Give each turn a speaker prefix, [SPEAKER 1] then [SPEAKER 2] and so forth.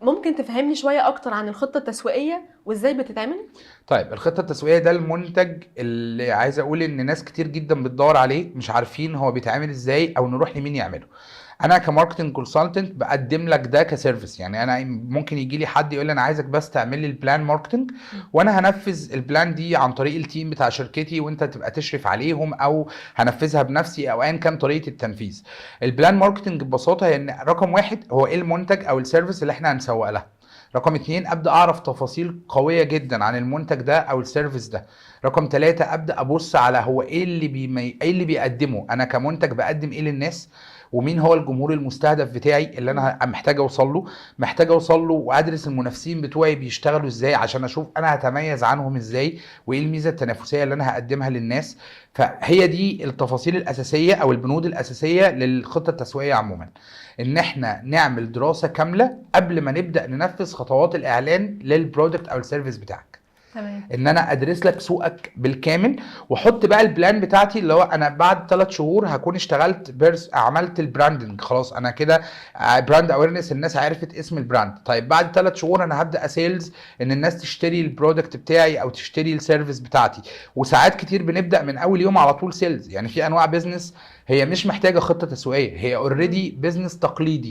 [SPEAKER 1] ممكن تفهمني شويه اكتر عن الخطه التسويقيه وازاي بتتعمل؟
[SPEAKER 2] طيب الخطة التسويقية ده المنتج اللي عايز اقول ان ناس كتير جدا بتدور عليه، مش عارفين هو بيتعمل ازاي او نروح لمين يعمله. انا كماركتنج كونسلتنت بقدم لك ده كسيرفيس. يعني انا ممكن يجي لي حد يقول لي انا عايزك بس تعمل لي البلان ماركتنج، وانا هنفذ البلان دي عن طريق التيم بتاع شركتي وانت تبقى تشرف عليهم، او هنفذها بنفسي، او ايا كان طريقة التنفيذ. البلان ماركتنج ببساطة هي ان رقم واحد هو ايه المنتج او السيرفيس اللي احنا هنسوق لها. رقم اتنين ابدا اعرف تفاصيل قويه جدا عن المنتج ده او السيرفيس ده. رقم تلاتة ابدا ابص على هو ايه اللي ايه اللي بيقدمه انا كمنتج، بقدم ايه للناس، ومين هو الجمهور المستهدف بتاعي اللي انا محتاج اوصل له. وادرس المنافسين بتوعي بيشتغلوا ازاي عشان اشوف انا هتميز عنهم ازاي، وايه الميزه التنافسيه اللي انا هقدمها للناس. فهي دي التفاصيل الاساسيه او البنود الاساسيه للخطه التسويقيه عموما، ان احنا نعمل دراسة كاملة قبل ما نبدأ ننفذ خطوات الاعلان للبرودكت او السيرفيس بتاعك.
[SPEAKER 1] تمام.
[SPEAKER 2] ان انا ادرس لك سوقك بالكامل، واحط بقى البلان بتاعتي اللي هو انا بعد 3 شهور هكون اشتغلت عملت البراندنج خلاص، انا كده براند اويرنس، الناس عرفت اسم البراند. طيب بعد 3 شهور انا هبدا اسيلز، ان الناس تشتري البرودكت بتاعي او تشتري السيرفيس بتاعتي. وساعات كتير بنبدا من اول يوم على طول سيلز. يعني في انواع بيزنس هي مش محتاجه خطه تسويقيه، هي اوريدي بيزنس تقليدي.